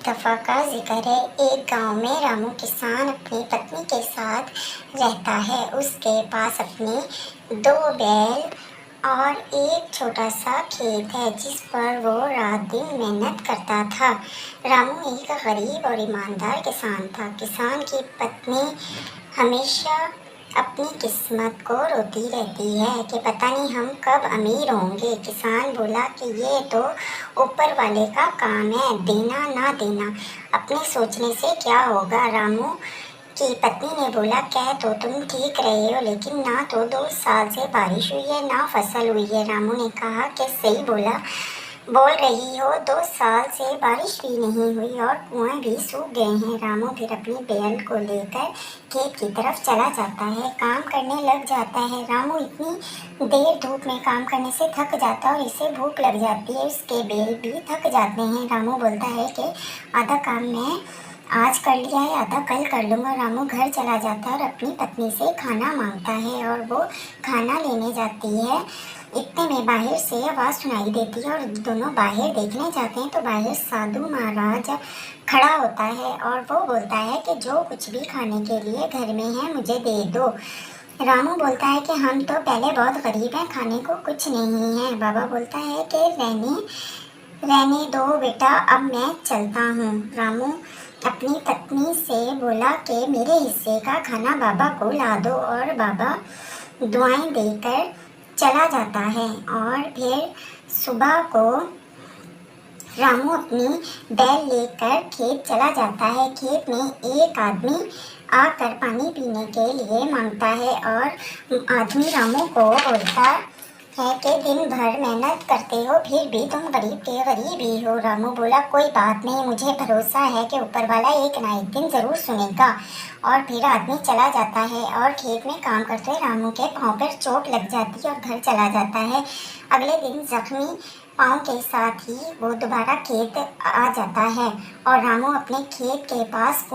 दफ़ा का जिक्र है। एक गांव में रामू किसान अपनी पत्नी के साथ रहता है। उसके पास अपने 2 बैल और एक छोटा सा खेत है जिस पर वो रात दिन मेहनत करता था। रामू एक गरीब और ईमानदार किसान था। किसान की पत्नी हमेशा अपनी किस्मत को रोती रहती है कि पता नहीं हम कब अमीर होंगे। किसान बोला कि ये तो ऊपर वाले का काम है, देना ना देना अपने सोचने से क्या होगा। रामू की पत्नी ने बोला, कह तो तुम ठीक रहे हो, लेकिन ना तो 2 साल से बारिश हुई है ना फसल हुई है। रामू ने कहा कि सही बोल रही हो, 2 साल से बारिश भी नहीं हुई और कुएं भी सूख गए हैं। रामू फिर अपनी बैल को लेकर खेत की तरफ चला जाता है, काम करने लग जाता है। रामू इतनी देर धूप में काम करने से थक जाता है और इसे भूख लग जाती है। उसके बैल भी थक जाते हैं। रामू बोलता है कि आधा काम मैं आज कर लिया है, आधा कल कर लूँगा। रामू घर चला जाता है और अपनी पत्नी से खाना मांगता है और वो खाना लेने जाती है। इतने में बाहर से आवाज़ सुनाई देती है और दोनों बाहर देखने जाते हैं तो बाहर साधु महाराज खड़ा होता है और वो बोलता है कि जो कुछ भी खाने के लिए घर में है मुझे दे दो। रामू बोलता है कि हम तो पहले बहुत गरीब हैं, खाने को कुछ नहीं है। बाबा बोलता है कि रहने दो बेटा, अब मैं चलता हूँ। रामू अपनी पत्नी से बोला कि मेरे हिस्से का खाना बाबा को ला दो और बाबा दुआएं देकर चला जाता है। और फिर सुबह को रामू अपनी बैल लेकर खेत चला जाता है। खेत में एक आदमी आकर पानी पीने के लिए मांगता है और आदमी रामू को बोलता है कि दिन भर मेहनत करते हो फिर भी तुम गरीब के गरीब ही हो। रामू बोला, कोई बात नहीं, मुझे भरोसा है कि ऊपर वाला एक ना एक दिन ज़रूर सुनेगा। और फिर आदमी चला जाता है और खेत में काम करते हुए रामू के पाँव पर चोट लग जाती है और घर चला जाता है। अगले दिन जख्मी पाँव के साथ ही वो दोबारा खेत आ जाता है और रामू अपने खेत के पास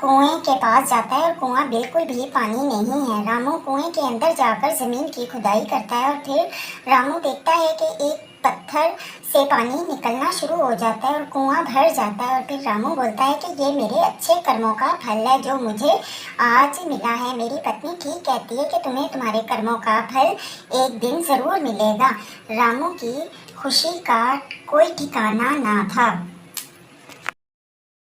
कुएं के पास जाता है और कुआं बिल्कुल भी पानी नहीं है। रामू कुएं के अंदर जाकर ज़मीन की खुदाई करता है और फिर रामू देखता है कि एक पत्थर से पानी निकलना शुरू हो जाता है और कुआं भर जाता है। और फिर रामू बोलता है कि ये मेरे अच्छे कर्मों का फल है जो मुझे आज मिला है। मेरी पत्नी ठीक कहती है कि तुम्हें तुम्हारे कर्मों का फल एक दिन ज़रूर मिलेगा। रामू की खुशी का कोई ठिकाना ना था।